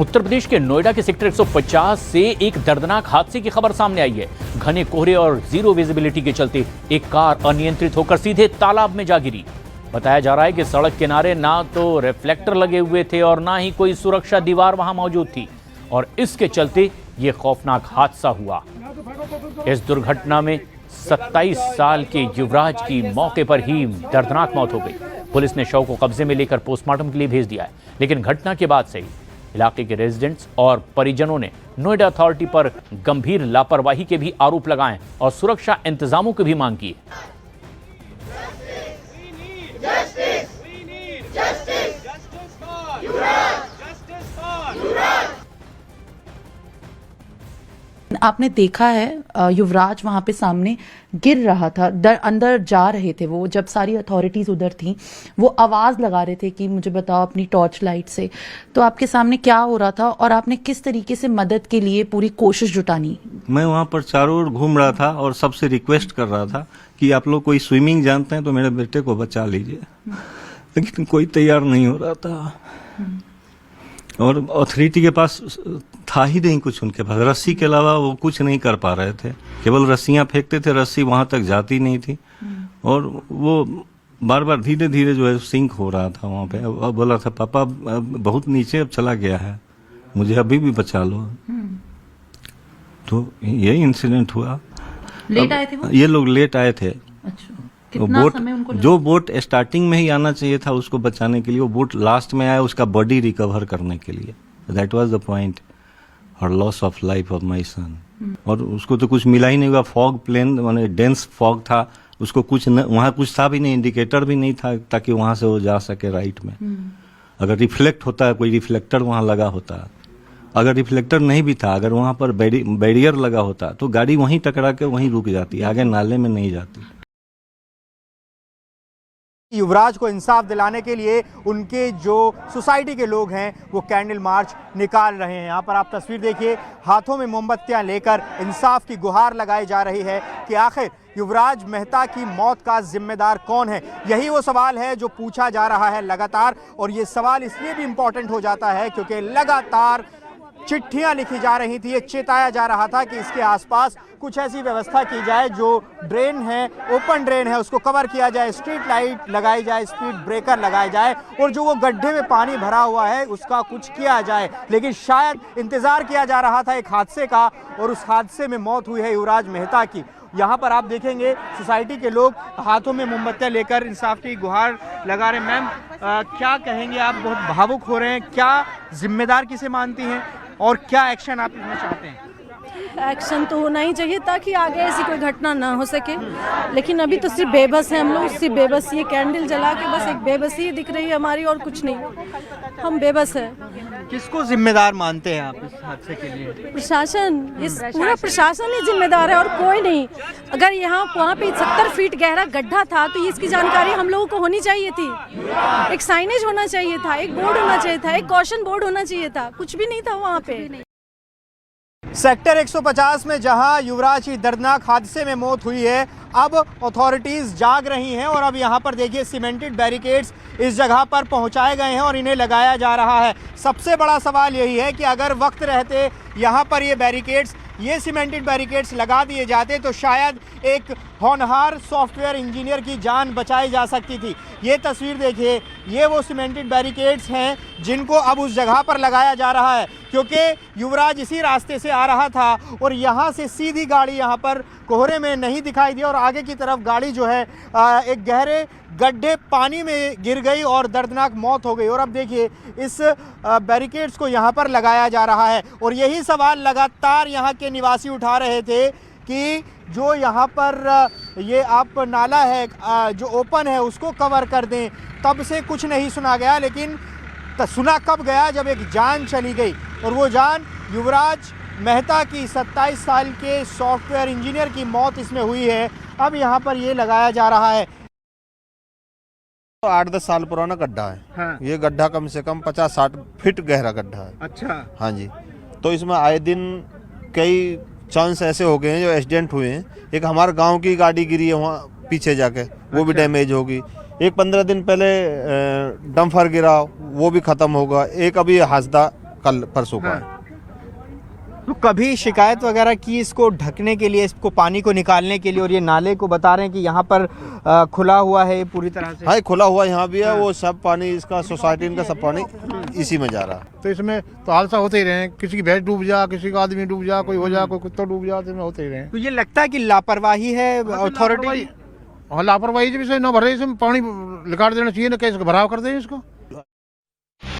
उत्तर प्रदेश के नोएडा के सेक्टर 150 से एक दर्दनाक हादसे की खबर सामने आई है। घने कोहरे और जीरो विजिबिलिटी के चलते एक कार अनियंत्रित होकर सीधे तालाब में जा गिरी। बताया जा रहा है कि सड़क किनारे ना तो रिफ्लेक्टर लगे हुए थे और ना ही कोई सुरक्षा दीवार वहां मौजूद थी और इसके चलते ये खौफनाक हादसा हुआ। इस दुर्घटना में 27 साल के युवराज की मौके पर ही दर्दनाक मौत हो गई। पुलिस ने शव को कब्जे में लेकर पोस्टमार्टम के लिए भेज दिया है, लेकिन घटना के बाद से ही इलाके के रेजिडेंट्स और परिजनों ने नोएडा अथॉरिटी पर गंभीर लापरवाही के भी आरोप लगाए और सुरक्षा इंतजामों की भी मांग की है। आपने देखा है युवराज वहां पे सामने गिर रहा था, अंदर जा रहे थे वो, जब सारी अथॉरिटीज उधर थी वो आवाज लगा रहे थे कि मुझे बताओ अपनी टॉर्च लाइट से। तो आपके सामने क्या हो रहा था और आपने किस तरीके से मदद के लिए पूरी कोशिश जुटानी? मैं वहां पर चारों ओर घूम रहा था और सबसे रिक्वेस्ट कर रहा था कि आप लोग कोई स्विमिंग जानते हैं तो मेरे बेटे को बचा लीजिए, लेकिन कोई तैयार नहीं हो रहा था और अथॉरिटी के पास था ही नहीं कुछ। उनके पास रस्सी के अलावा वो कुछ नहीं कर पा रहे थे, केवल रस्सियां फेंकते थे, रस्सी वहां तक जाती नहीं थी और वो बार बार धीरे धीरे जो है सिंक हो रहा था वहां पे। अब बोला था पापा बहुत नीचे अब चला गया है, मुझे अभी भी बचा लो। तो ये इंसिडेंट हुआ। लेट आए थे वो? ये लोग लेट आए थे। अच्छा, कितना समय उनको लगा? जो बोट स्टार्टिंग में ही आना चाहिए था उसको बचाने के लिए, वो बोट लास्ट में आया उसका बॉडी रिकवर करने के लिए। दैट वाज द पॉइंट और loss of life of my son. और उसको तो कुछ मिला ही नहीं हुआ। फॉग प्लेन माने डेंस फॉग था, उसको कुछ वहां कुछ था भी नहीं, इंडिकेटर भी नहीं था ताकि वहां से वो जा सके राइट में। अगर रिफ्लेक्ट होता है, कोई रिफ्लेक्टर वहां लगा होता, अगर रिफ्लेक्टर नहीं भी था, अगर वहां पर बैरियर लगा होता तो गाड़ी वहीं टकरा के वहीं रुक जाती, आगे नाले में नहीं जाती। युवराज को इंसाफ दिलाने के लिए उनके जो सोसाइटी के लोग हैं वो कैंडल मार्च निकाल रहे हैं। यहाँ पर आप तस्वीर देखिए, हाथों में मोमबत्तियां लेकर इंसाफ की गुहार लगाई जा रही है कि आखिर युवराज मेहता की मौत का जिम्मेदार कौन है। यही वो सवाल है जो पूछा जा रहा है लगातार, और ये सवाल इसलिए भी इम्पोर्टेंट हो जाता है क्योंकि लगातार चिट्ठियां लिखी जा रही थी। ये चेताया जा रहा था कि इसके आसपास कुछ ऐसी व्यवस्था की जाए, जो ड्रेन है, ओपन ड्रेन है, उसको कवर किया जाए, स्ट्रीट लाइट लगाई जाए, स्पीड ब्रेकर लगाए जाए और जो वो गड्ढे में पानी भरा हुआ है उसका कुछ किया जाए। लेकिन शायद इंतजार किया जा रहा था एक हादसे का, और उस हादसे में मौत हुई है युवराज मेहता की। यहाँ पर आप देखेंगे सोसाइटी के लोग हाथों में मोमबत्तियां लेकर इंसाफ की गुहार लगा रहे हैं। मैम, क्या कहेंगे आप? बहुत भावुक हो रहे हैं, क्या जिम्मेदार किसे मानती हैं और क्या एक्शन आप इसमें चाहते हैं? एक्शन तो होना ही चाहिए ताकि आगे ऐसी कोई घटना ना हो सके, लेकिन अभी तो सिर्फ बेबस हैं हम लोग। सिर्फ बेबस, ये कैंडल जला के बस एक बेबसी दिख रही है हमारी और कुछ नहीं, हम बेबस हैं। किसको जिम्मेदार मानते हैं आप इस हादसे के लिए? प्रशासन, इस पूरा प्रशासन ही जिम्मेदार है और कोई नहीं। अगर वहाँ पे 70 फीट गहरा गड्ढा था तो इसकी जानकारी हम लोगों को होनी चाहिए थी। एक साइनेज होना चाहिए था, एक बोर्ड होना चाहिए था, एक कॉशन बोर्ड होना चाहिए था, कुछ भी नहीं था वहाँ पे। सेक्टर 150 में जहां युवराज की दर्दनाक हादसे में मौत हुई है, अब अथॉरिटीज़ जाग रही हैं और अब यहां पर देखिए सीमेंटेड बैरिकेड्स इस जगह पर पहुंचाए गए हैं और इन्हें लगाया जा रहा है। सबसे बड़ा सवाल यही है कि अगर वक्त रहते यहां पर ये सीमेंटेड बैरिकेड्स लगा दिए जाते तो शायद एक होनहार सॉफ्टवेयर इंजीनियर की जान बचाई जा सकती थी। ये तस्वीर देखिए, ये वो सीमेंटेड बैरिकेड्स हैं जिनको अब उस जगह पर लगाया जा रहा है, क्योंकि युवराज इसी रास्ते से आ रहा था और यहाँ से सीधी गाड़ी यहाँ पर कोहरे में नहीं दिखाई दी और आगे की तरफ गाड़ी जो है एक गहरे गड्ढे पानी में गिर गई और दर्दनाक मौत हो गई। और अब देखिए इस बैरिकेड्स को यहाँ पर लगाया जा रहा है और यही सवाल लगातार यहाँ के निवासी उठा रहे थे कि जो यहाँ पर ये आप नाला है जो ओपन है उसको कवर कर दें। तब से कुछ नहीं सुना गया, लेकिन सुना कब गया जब एक जान चली गई, और वो जान युवराज मेहता की 27 साल के सॉफ्टवेयर इंजीनियर की मौत इसमें हुई है। अब यहाँ पर ये लगाया जा रहा है। 8-10 साल पुराना गड्ढा है। हाँ। ये गड्ढा कम से कम 50-60 फीट गहरा गड्ढा है। अच्छा। हाँ जी, तो इसमें आए दिन कई चांस ऐसे हो गए हैं जो एक्सीडेंट हुए हैं। एक हमारे गांव की गाड़ी गिरी है वहाँ पीछे जाके, वो भी डैमेज होगी। एक 15 दिन पहले डंफर गिरा, वो भी ख़त्म होगा। एक अभी हादसा कल परसों का है। तो कभी शिकायत वगैरह की इसको ढकने के लिए, इसको पानी को निकालने के लिए? और ये नाले को बता रहे हैं कि यहाँ पर खुला हुआ है पूरी तरह से। हाँ, खुला हुआ यहाँ भी है, वो सब पानी इसका सोसाइटी इनका सब पानी इसी में जा रहा है। तो इसमें तो हादसा होते ही रहे, किसी की भैंस डूब जा, किसी का आदमी डूब जा, कोई हो जा, कोई कुत्ता डूब जा, तो होते ही रहे। तो ये लगता है कि लापरवाही है अथॉरिटी। हाँ, लापरवाही जब इसे न भरे, इसमें पानी निकाल देना चाहिए, ना कैसे भराव कर दे इसको।